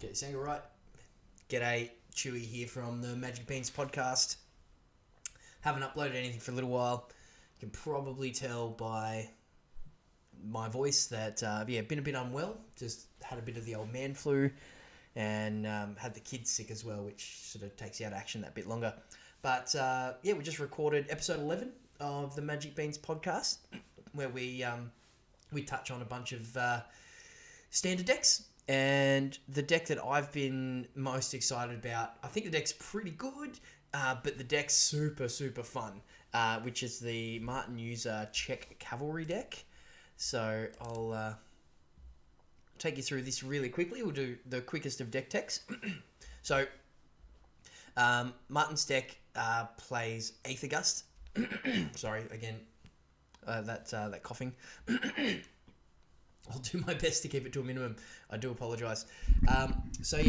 Get your single right. G'day, Chewy here from the Magic Beans podcast. Haven't uploaded anything for a little while. You can probably tell by my voice that, been a bit unwell. Just had a bit of the old man flu and had the kids sick as well, which sort of takes you out of action that bit longer. But, we just recorded episode 11 of the Magic Beans podcast where we touch on a bunch of standard decks. And the deck that I've been most excited about, I think the deck's pretty good, but the deck's super, super fun, which is the Martin Juza Czech Cavalry deck. So I'll take you through this really quickly. We'll do the quickest of deck techs. So Martin's deck plays Aether Gust. Sorry, again, that coughing. I'll do my best to keep it to a minimum. I do apologise.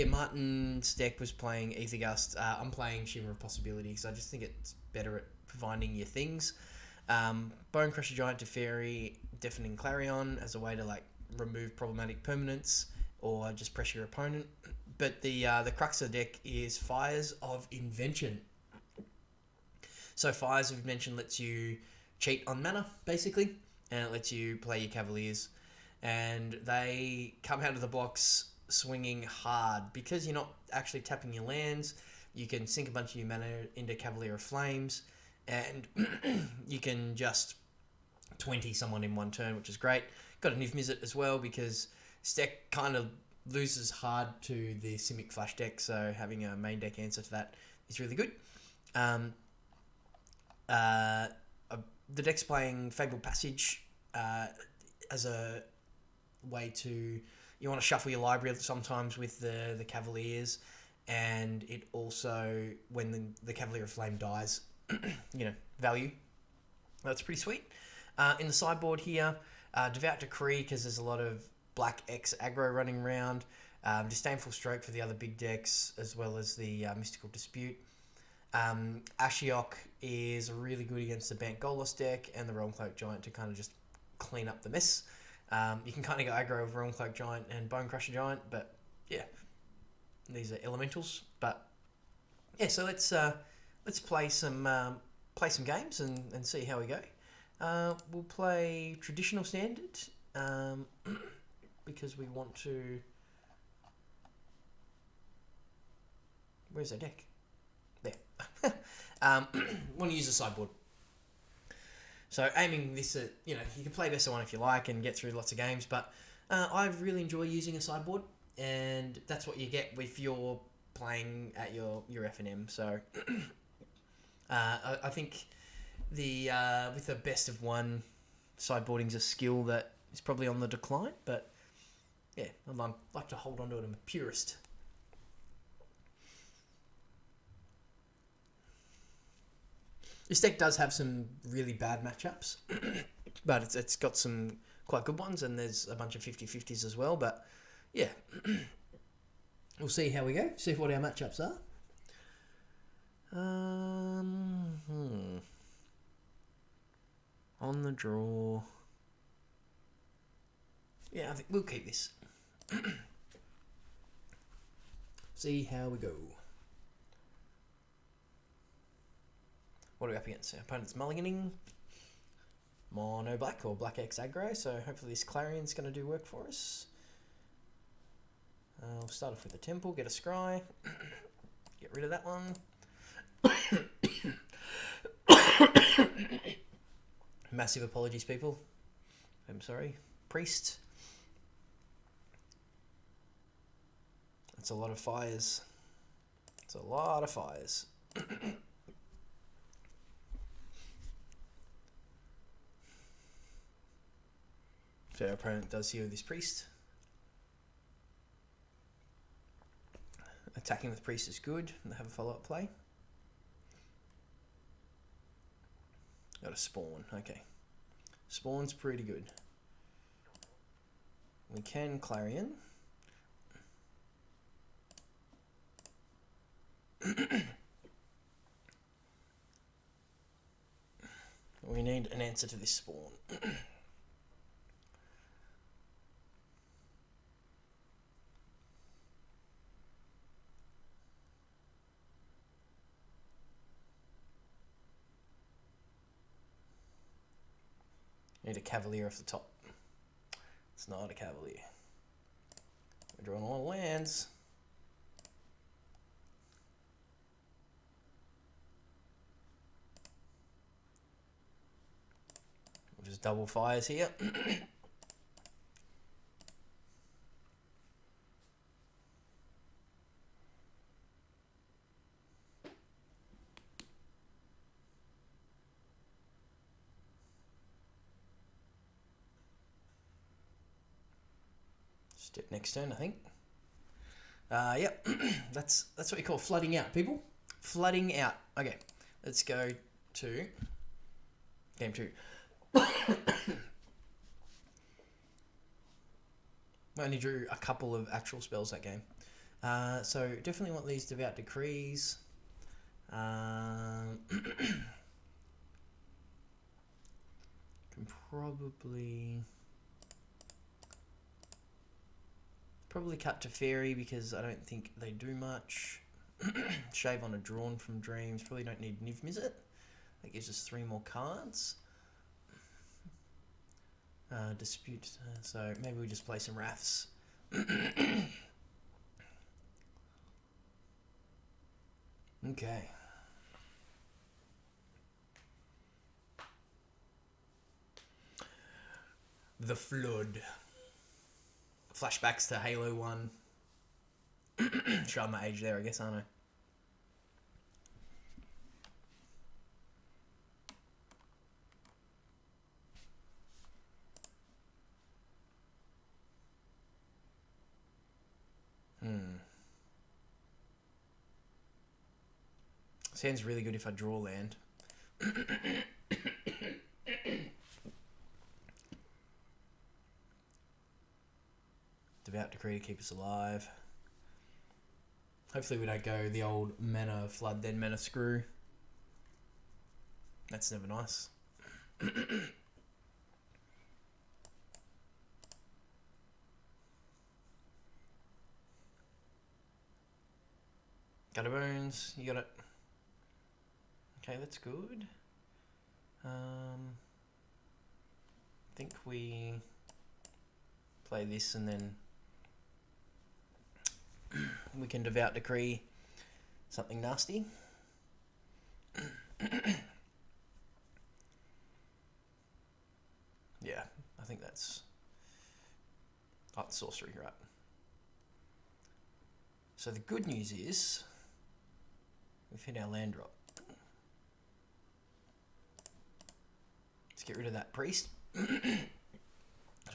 Martin's deck was playing Aether Gust. I'm playing Shimmer of Possibility because I just think it's better at finding your things. Bone Crusher Giant to Fairy, Deafening Clarion as a way to remove problematic permanents or just pressure your opponent. But the crux of the deck is Fires of Invention. So Fires of Invention lets you cheat on mana, basically, and it lets you play your Cavaliers. And they come out of the blocks swinging hard because you're not actually tapping your lands. You can sink a bunch of your mana into Cavalier of Flames, and you can just 20 someone in one turn, which is great. Got a Niv Mizzet as well because this deck kind of loses hard to the Simic Flash deck, so having a main deck answer to that is really good. The deck's playing Fabled Passage as a way to, you want to shuffle your library sometimes with the Cavaliers, and it also, when the Cavalier of Flame dies, value. That's pretty sweet. In the sideboard here, Devout Decree, because there's a lot of Black X aggro running around. Disdainful Stroke for the other big decks, as well as the Mystical Dispute. Ashiok is really good against the Bant Golos deck and the Realm Cloak Giant to kind of just clean up the mess. You can kind of go aggro with Realm Cloak Giant and Bone Crusher Giant, but yeah, these are elementals. But yeah, so let's play some games and see how we go. We'll play traditional standard because we want to. Where's the deck? There. Want to use a sideboard. So aiming this at, you can play best of one if you like and get through lots of games, but I really enjoy using a sideboard, and that's what you get if you're playing at your FNM. So I think with the best of one, sideboarding's a skill that is probably on the decline, but yeah, I like to hold on to it. I'm a purist. This deck does have some really bad matchups, but it's got some quite good ones, and there's a bunch of 50-50s as well, but yeah. We'll see how we go, see what our matchups are. On the draw. Yeah, I think we'll keep this. See how we go. What are we up against? Our opponent's mulliganing. Mono black or black X aggro, so hopefully this Clarion's going to do work for us. We'll start off with a Temple, get a Scry. Get rid of that one. Massive apologies, people. I'm sorry. Priest. That's a lot of fires. It's a lot of fires. So our opponent does here with this Priest. Attacking with Priest is good. They have a follow-up play. Got a Spawn. Okay. Spawn's pretty good. We can Clarion. We need an answer to this Spawn. Need a Cavalier off the top. It's not a Cavalier. We're drawing all lands. We'll just double fires here. Step next turn, I think. Yep, that's what you call flooding out, people. Flooding out. Okay, let's go to game 2. I only drew a couple of actual spells that game. So definitely want these Devout Decrees. Can probably cut to Fairy because I don't think they do much. Shave on a Drawn from Dreams. Probably don't need Niv Mizzet. That gives us 3 more cards. Dispute. So maybe we just play some Wraths. Okay. The Flood. Flashbacks to Halo 1. Showing my age there, I guess, aren't I? Sounds really good if I draw land. Devout Decree to keep us alive. Hopefully we don't go the old mana flood then mana screw. That's never nice. Gutter Bones, you got it. Okay, that's good. I think we play this and then we can Devout Decree something nasty. Yeah, I think that's... Oh, it's sorcery, right. So the good news is we've hit our land drop. Let's get rid of that priest. So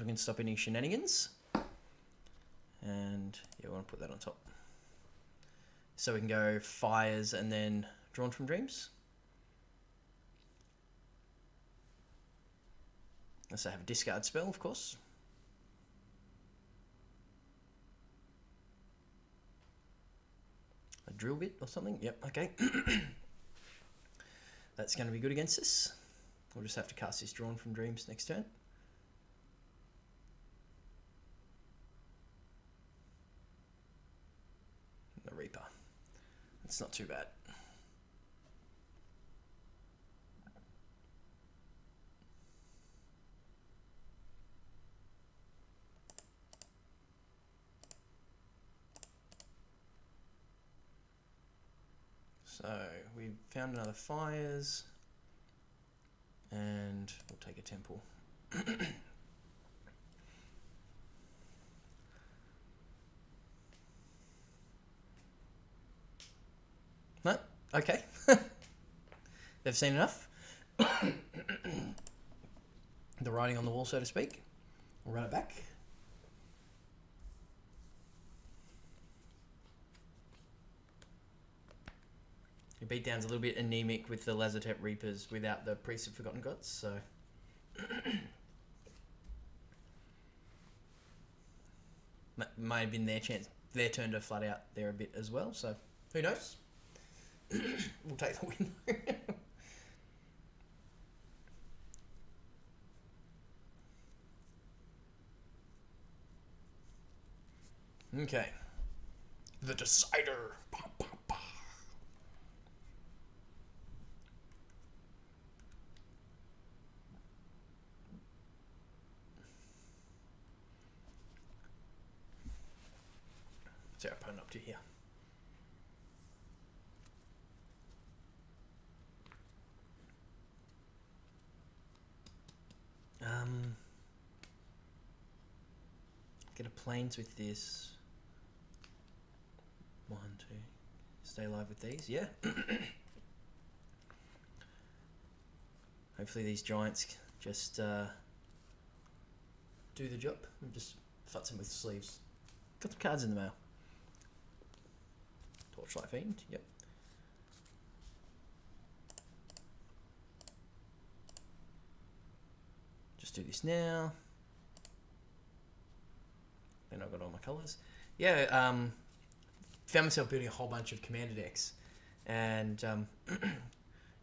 we can stop any shenanigans. And yeah, we want to put that on top. So we can go fires and then Drawn from Dreams. Unless I have a discard spell, of course. A drill bit or something. Yep, okay. That's going to be good against us. We'll just have to cast this Drawn from Dreams next turn. The Reaper. It's not too bad. So we've found another fires. And we'll take a temple. No? Okay. They've seen enough. The writing on the wall, so to speak. We'll run it back. Your beatdown's a little bit anemic with the Lazotep Reapers without the Priest of Forgotten Gods, so... Might have been their turn to flood out there a bit as well, so who knows? We'll take the win. Okay. The Decider. What's our opponent up to here? Get a planes with this. 1, 2. Stay alive with these. Yeah. Hopefully these giants just do the job. I'm just futzing with sleeves. Got some cards in the mail. Torchlight Fiend. Yep. Just do this now. Then I've got all my colours. Yeah, found myself building a whole bunch of commander decks. And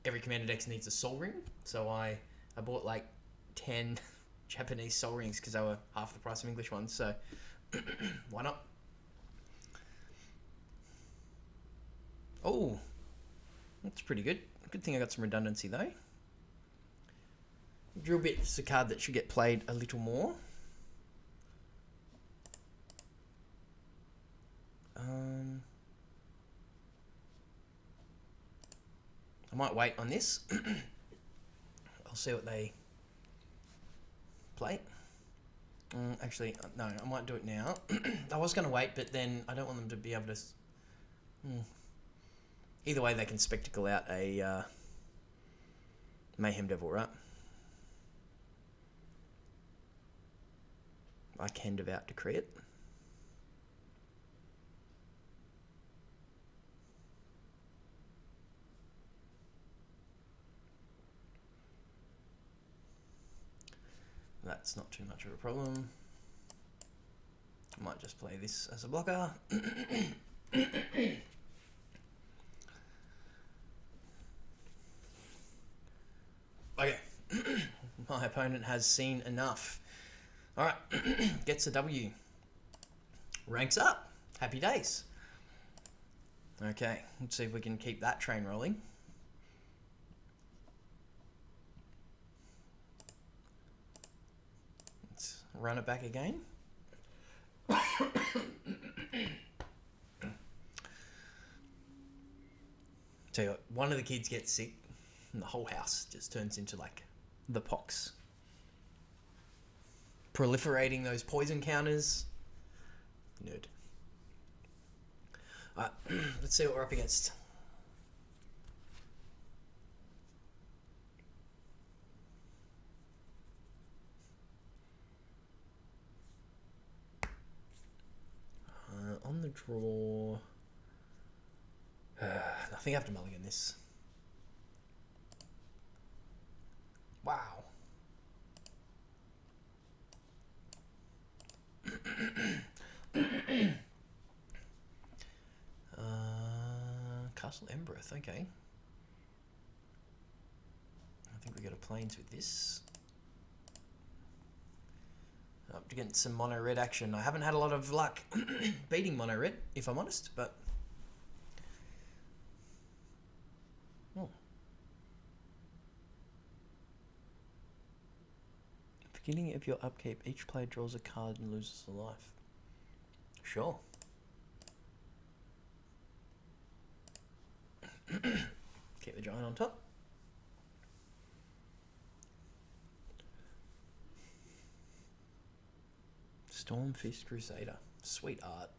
every commander deck needs a soul ring. So I bought like 10 Japanese soul rings because they were half the price of English ones. So why not? Oh, that's pretty good. Good thing I got some redundancy though. Drill bit's a card that should get played a little more. I might wait on this. I'll see what they play. Actually, no, I might do it now. I was going to wait, but then I don't want them to be able to... Either way, they can spectacle out a Mayhem Devil, right? I can devout decree it. That's not too much of a problem. I might just play this as a blocker. Okay. My opponent has seen enough. Alright. Gets a W. Ranks up. Happy days. Okay. Let's see if we can keep that train rolling. Run it back again. Tell you what, one of the kids gets sick and the whole house just turns into like the pox. Proliferating those poison counters. Nerd. Alright, let's see what we're up against. On the draw... I think I have to mulligan this. Wow. Castle Embereth, okay. I think we got a planes with this. Up to get some mono red action. I haven't had a lot of luck beating mono red, if I'm honest, but beginning of your upkeep, each player draws a card and loses a life. Sure. Keep the giant on top. Stormfist Crusader. Sweet art.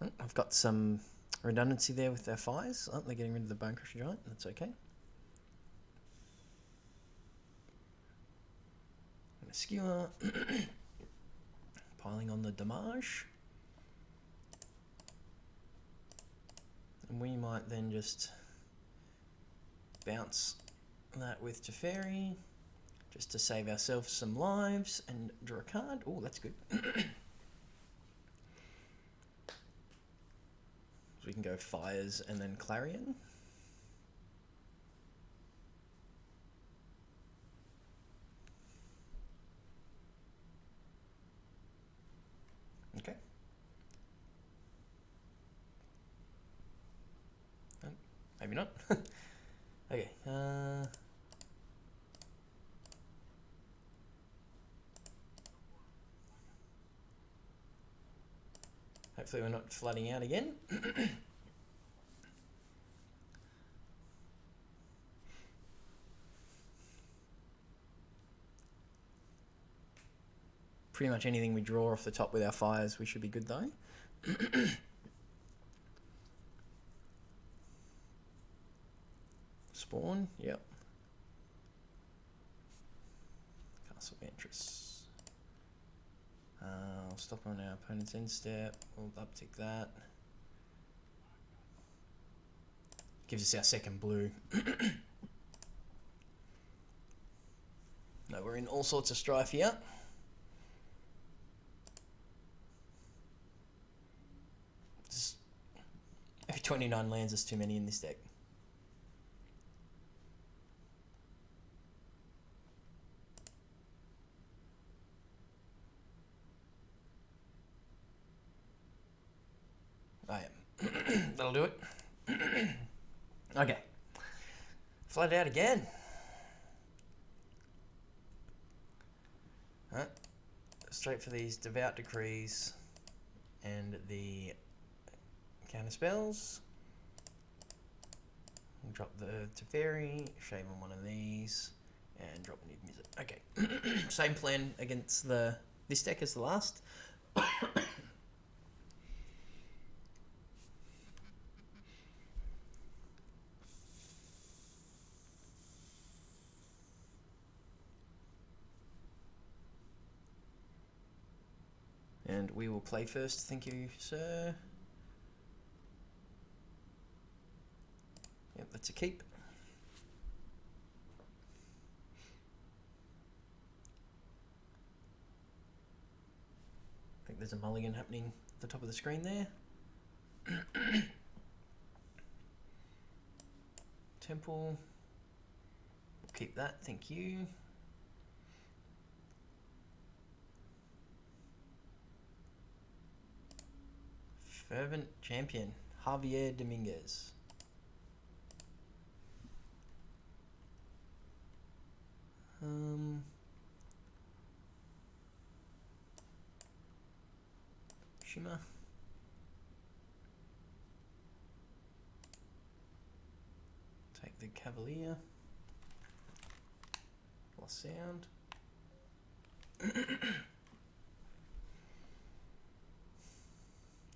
Oh, I've got some redundancy there with their fires. Oh, they're getting rid of the Bone Crusher Giant. That's okay. And a skewer. Piling on the damage. And we might then just bounce that with Teferi. Just to save ourselves some lives and draw a card. Oh, that's good. So we can go Fires and then Clarion. Okay. Oh, maybe not. Okay. Hopefully we're not flooding out again. Pretty much anything we draw off the top with our fires, we should be good though. Spawn, yep. Castle Ventress. I'll stop on our opponent's end step. We'll uptick that. Gives us our second blue. No, we're in all sorts of strife here. Every 29 lands is too many in this deck. I am. That'll do it. Okay. Flood out again. Alright. Straight for these Devout Decrees and the counter spells. We'll drop the Teferi, shave on one of these, and drop Need Music. Okay. Same plan against this deck as the last. And we will play first. Thank you, sir. Yep, that's a keep. I think there's a mulligan happening at the top of the screen there. Temple. We'll keep that, thank you. Fervent Champion, Javier Dominguez. Shima. Take the Cavalier. Lost sound.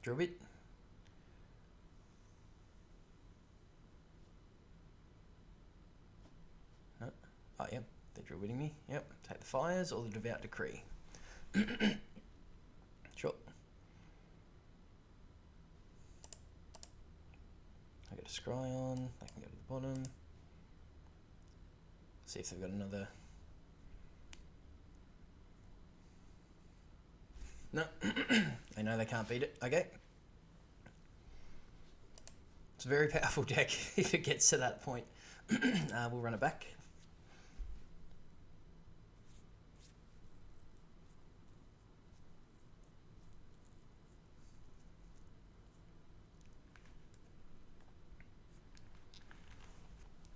Druid. Oh, yep, they're druiding me. Yep, take the fires or the Devout Decree. Sure. I got a scry on. I can go to the bottom. See if they've got another. No, they know they can't beat it. Okay. It's a very powerful deck if it gets to that point. We'll run it back.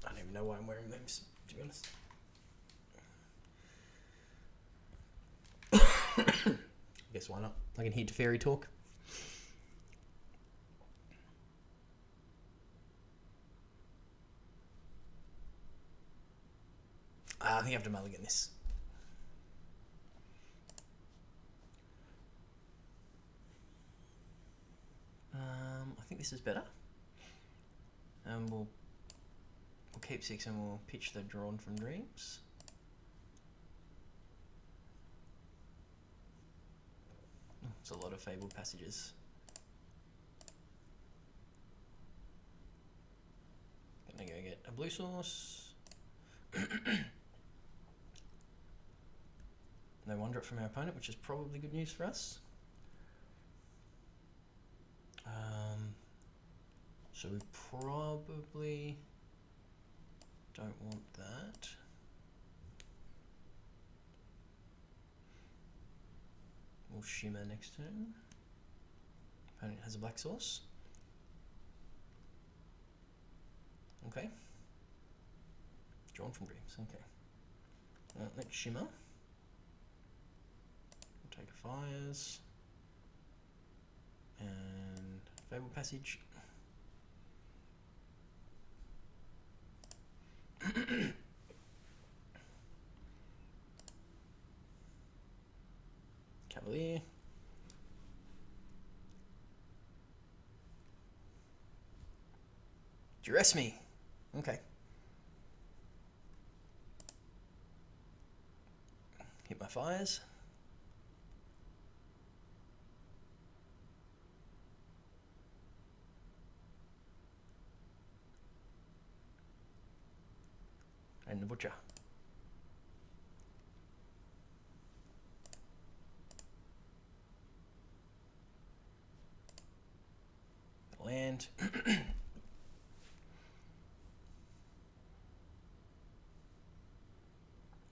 I don't even know why I'm wearing them, to be honest. Guess why not? I can hear Teferi talk. I think I have to mulligan this. I think this is better. We'll keep 6 and we'll pitch the Drawn from Dreams. It's a lot of Fabled Passages. Gonna go get a blue source. No one drop from our opponent, which is probably good news for us. So we probably don't want that. We'll shimmer next turn. Opponent has a black source. Okay. Drawn from Dreams, okay. Let's shimmer. We'll take fires. And Fable Passage. Cavalier. Duress me. Okay. Hit my fires. And the butcher. Land.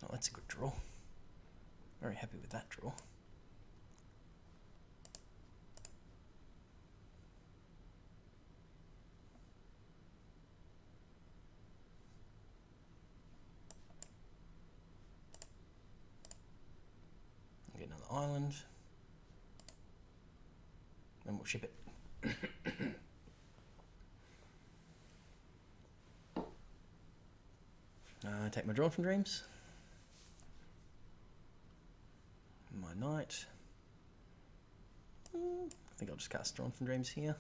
Oh, that's a good draw. Very happy with that draw. Get another island. Then we'll ship it. Take my Drawn from Dreams. My Knight. I think I'll just cast Drawn from Dreams here.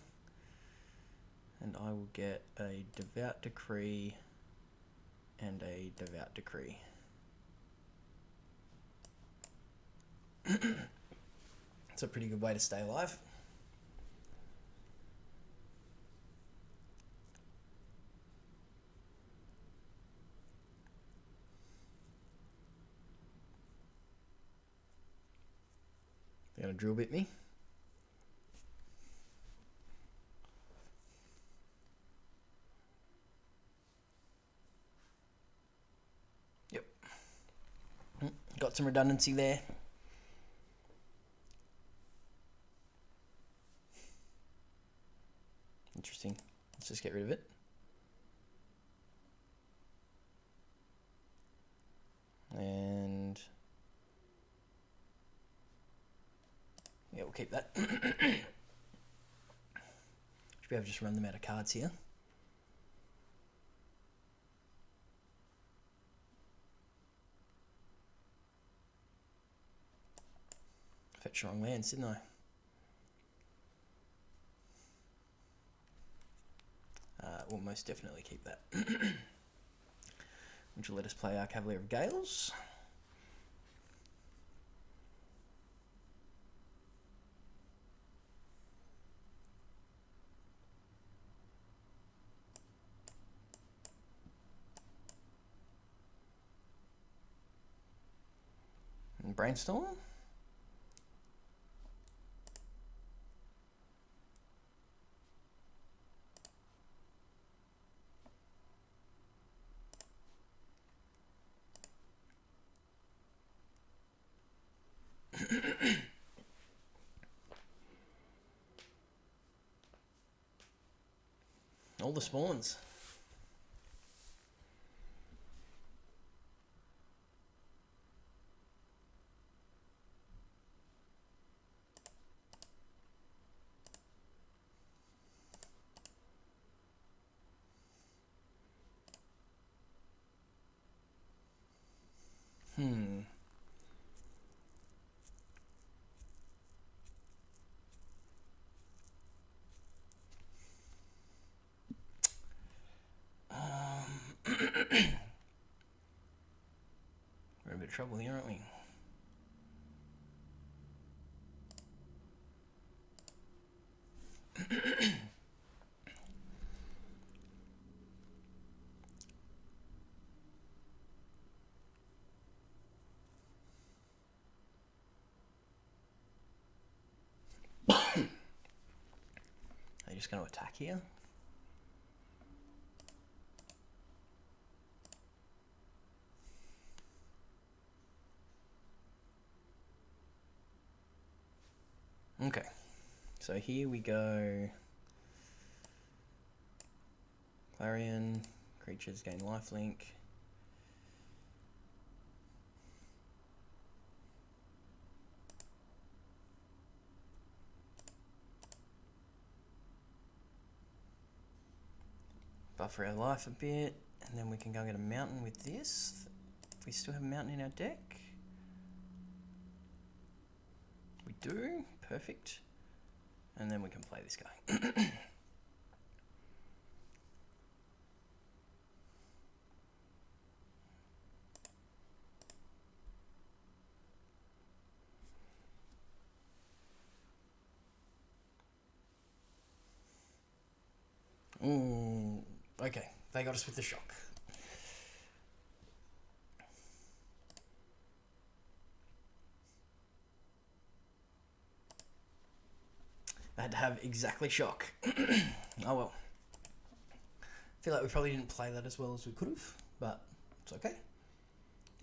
And I will get a Devout Decree and a Devout Decree. It's a pretty good way to stay alive. They're gonna drill bit me. Yep. Got some redundancy there. Interesting. Let's just get rid of it. And yeah, we'll keep that. Should be able to just run them out of cards here. Fetched wrong lands, didn't I? We'll most definitely keep that. Which will let us play our Cavalier of Gales. And Brainstorm. All the spawns. We're in a bit of trouble here, aren't we? Are you just going to attack here? Okay, so here we go. Clarion, creatures gain lifelink. buffer our life a bit, and then we can go get a mountain with this. We still have a mountain in our deck. We do. Perfect. And then we can play this guy. Ooh, okay. They got us with the shock. I had to have exactly shock. Oh well. I feel like we probably didn't play that as well as we could have, but it's okay.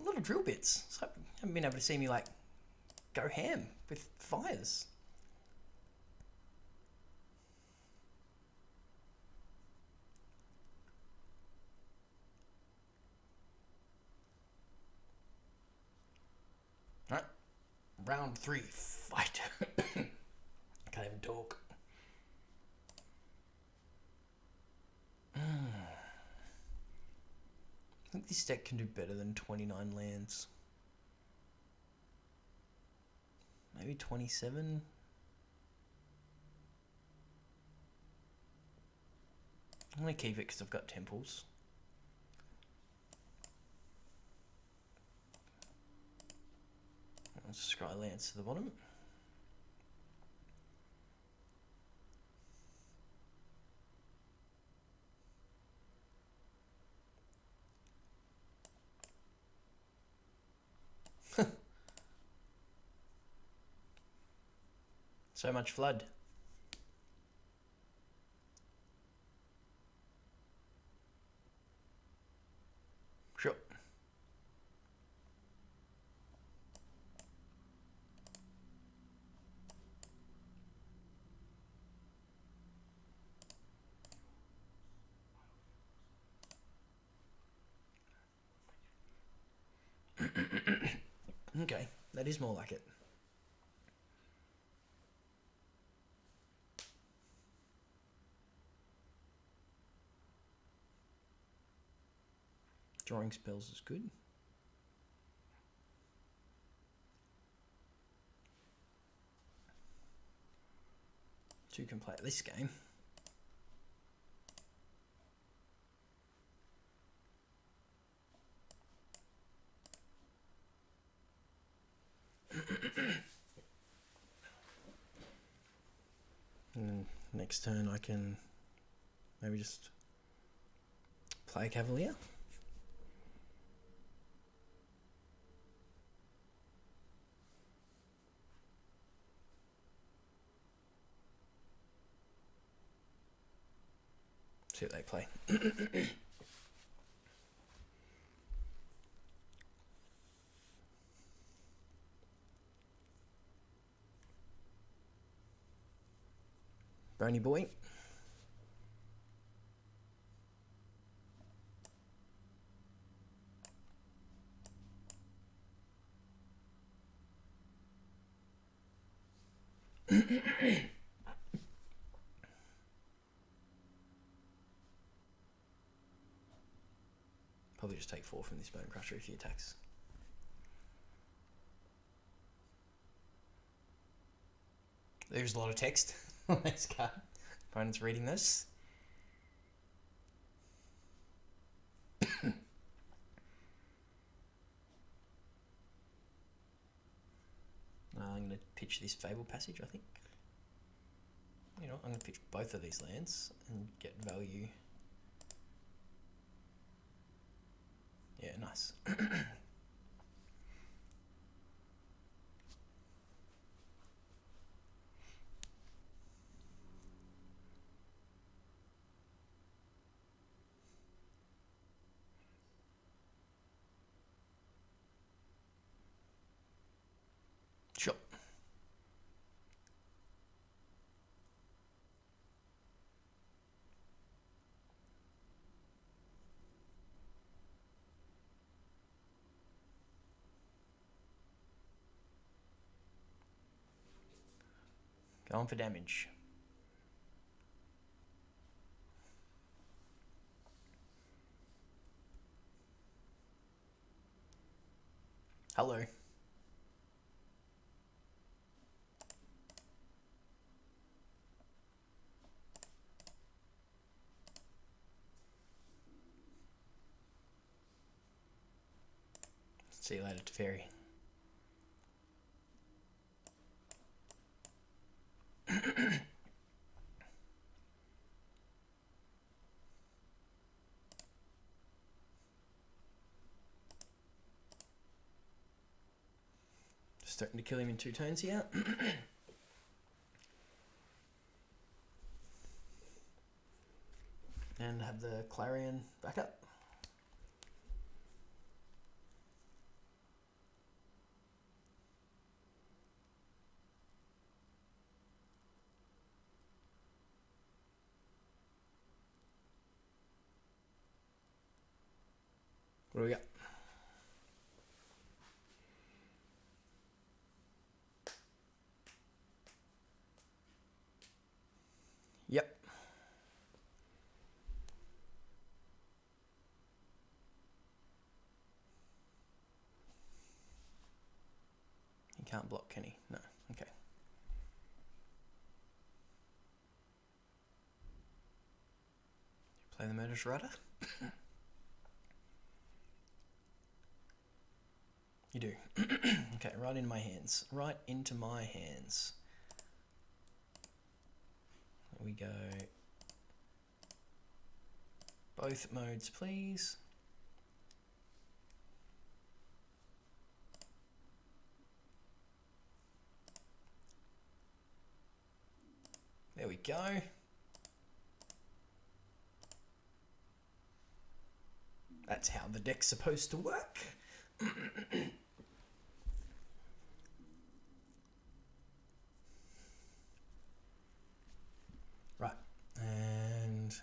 A lot of drill bits. So you haven't been able to see me like go ham with fires. Alright. Round 3, fight. Can't even talk. I think this deck can do better than 29 lands. Maybe 27. I'm going to keep it because I've got temples. I'll just scry lands to the bottom. So much flood. Sure. Okay, that is more like it. Drawing spells is good. Two can play this game. And next turn I can maybe just play a Cavalier. See what they play. Brony boy. Probably just take 4 from this Bone Crusher if he attacks. There's a lot of text on this card. Opponent's reading this. I'm going to pitch this Fable Passage, I think. You know, I'm going to pitch both of these lands and get value. Yeah, nice. Sure. Going for damage. Hello. See you later, Teferi. Starting to kill him in 2 turns here. And have the Clarion back up. What do we got? Yep. He can't block, can he? No. Okay. Play the Murderous Rider? You do. Okay, right into my hands. Right into my hands. There we go. Both modes, please. There we go. That's how the deck's supposed to work. Right, and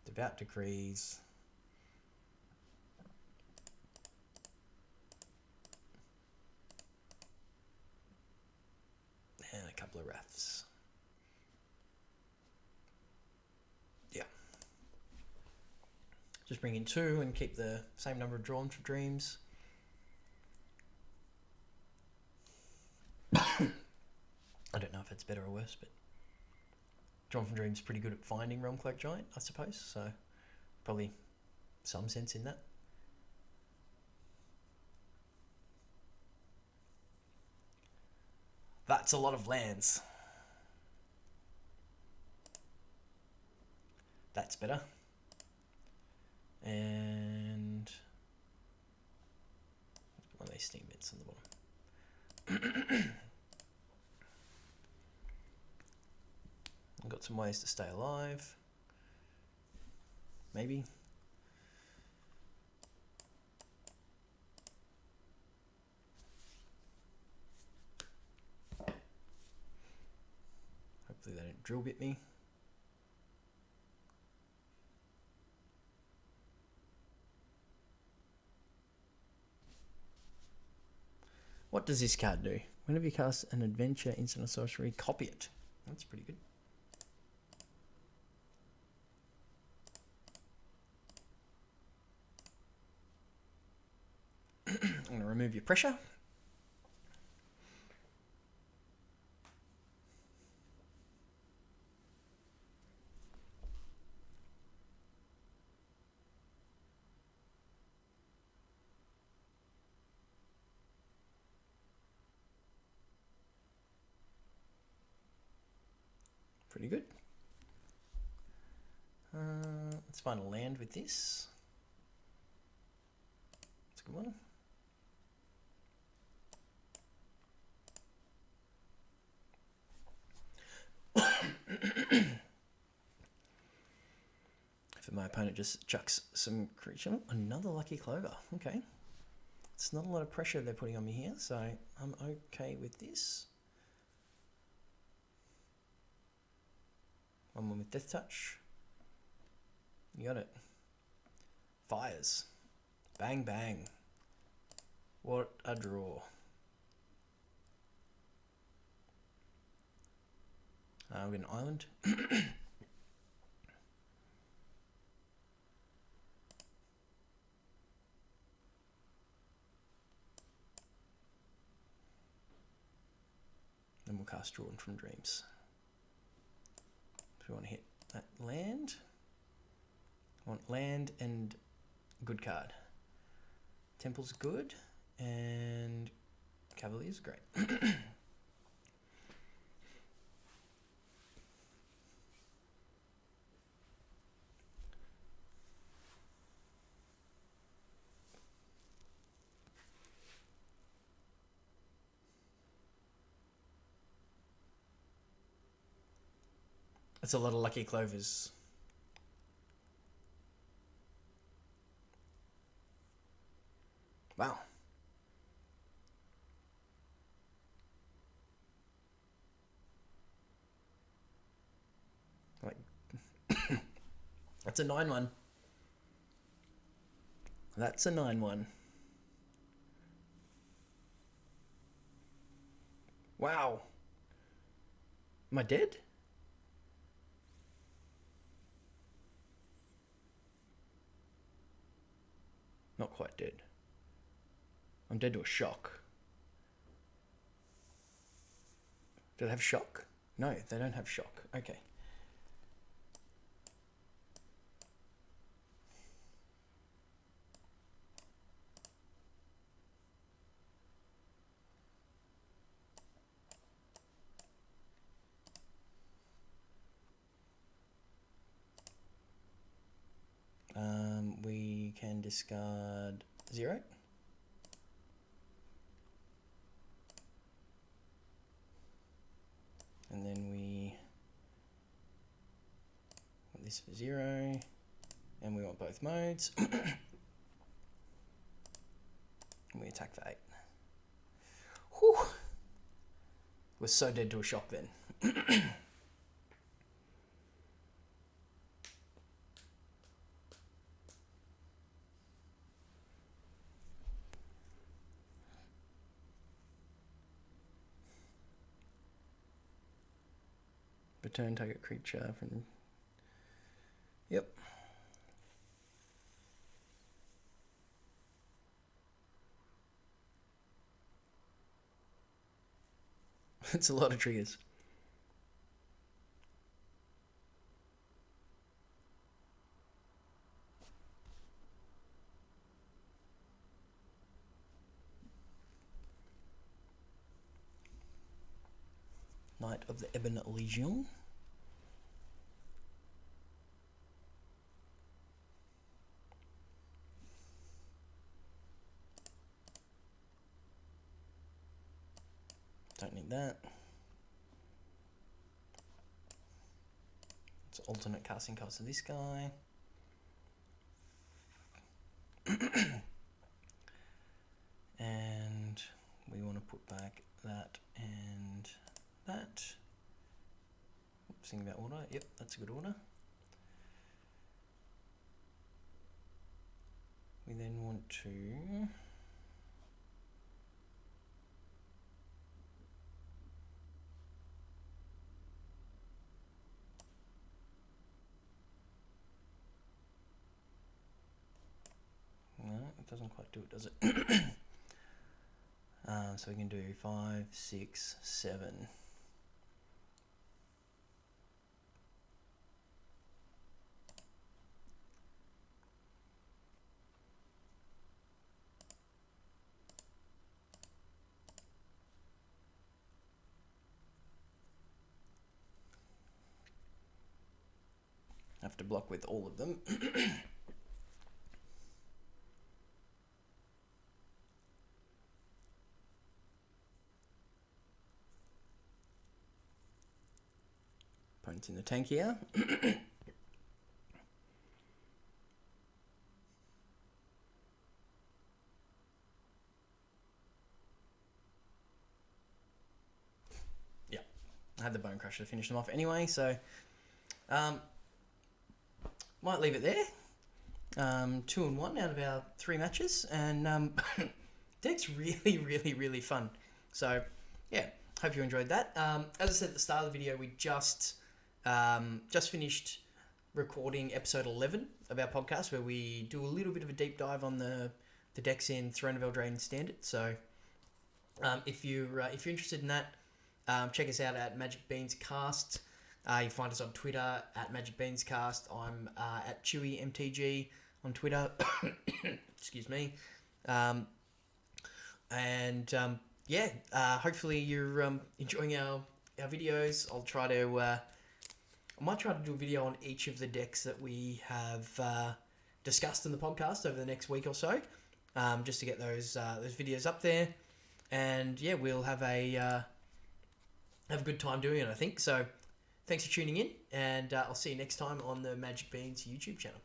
devout degrees. And a couple of refs. Yeah. Just bring in 2 and keep the same number of drawn for dreams. I don't know if it's better or worse, but Drawn from Dream's pretty good at finding Realm Cloak Giant, I suppose, so probably some sense in that. That's a lot of lands. That's better. And one of these steam bits on the bottom. I've got some ways to stay alive. Maybe. Hopefully they don't drill bit me. What does this card do? Whenever you cast an adventure, instant or sorcery, copy it. That's pretty good. I'm going to remove your pressure. Pretty good. Let's find a land with this. That's a good one. If my opponent just chucks some creature. Another Lucky Clover. Okay. It's not a lot of pressure they're putting on me here, so I'm okay with this. One more with Death Touch. You got it. Fires. Bang, bang. What a draw. We've got an island. cast drawn from dreams. So we want to hit that land. I want land and good card. Temple's good, and Cavalier's great. That's a lot of lucky clovers. Wow. Like, that's a 9-1. That's a 9-1. Wow. Am I dead? Not quite dead. I'm dead to a shock. Do they have shock? No, they don't have shock. Okay. We can discard 0. And then we want this for 0. And we want both modes. And we attack for 8. Whew. We're so dead to a shock then. Return target creature from... Yep. It's a lot of triggers. Knight of the Ebon Legion. Don't need that. It's alternate casting cost of this guy. And we want to put back that and that. Thinking about order. Yep, that's a good order. We then want to no, it doesn't quite do it, does it? So we can do 5, 6, 7. Have to block with all of them. Opponent's in the tank here. Yeah, I had the Bone Crusher to finish them off anyway, so might leave it there. 2-1 out of our 3 matches, and deck's really fun. So yeah, hope you enjoyed that. As I said at the start of the video, we just finished recording episode 11 of our podcast, where we do a little bit of a deep dive on the decks in Throne of Eldraine Standard. So if you're interested in that, Check us out at Magic Beans Cast. You can find us on Twitter at Magic Beans Cast. I'm at Chewy MTG on Twitter. Excuse me. Hopefully you're enjoying our videos. I might try to do a video on each of the decks that we have discussed in the podcast over the next week or so, just to get those videos up there. And yeah, we'll have a good time doing it, I think. So thanks for tuning in, and I'll see you next time on the Magic Beans YouTube channel.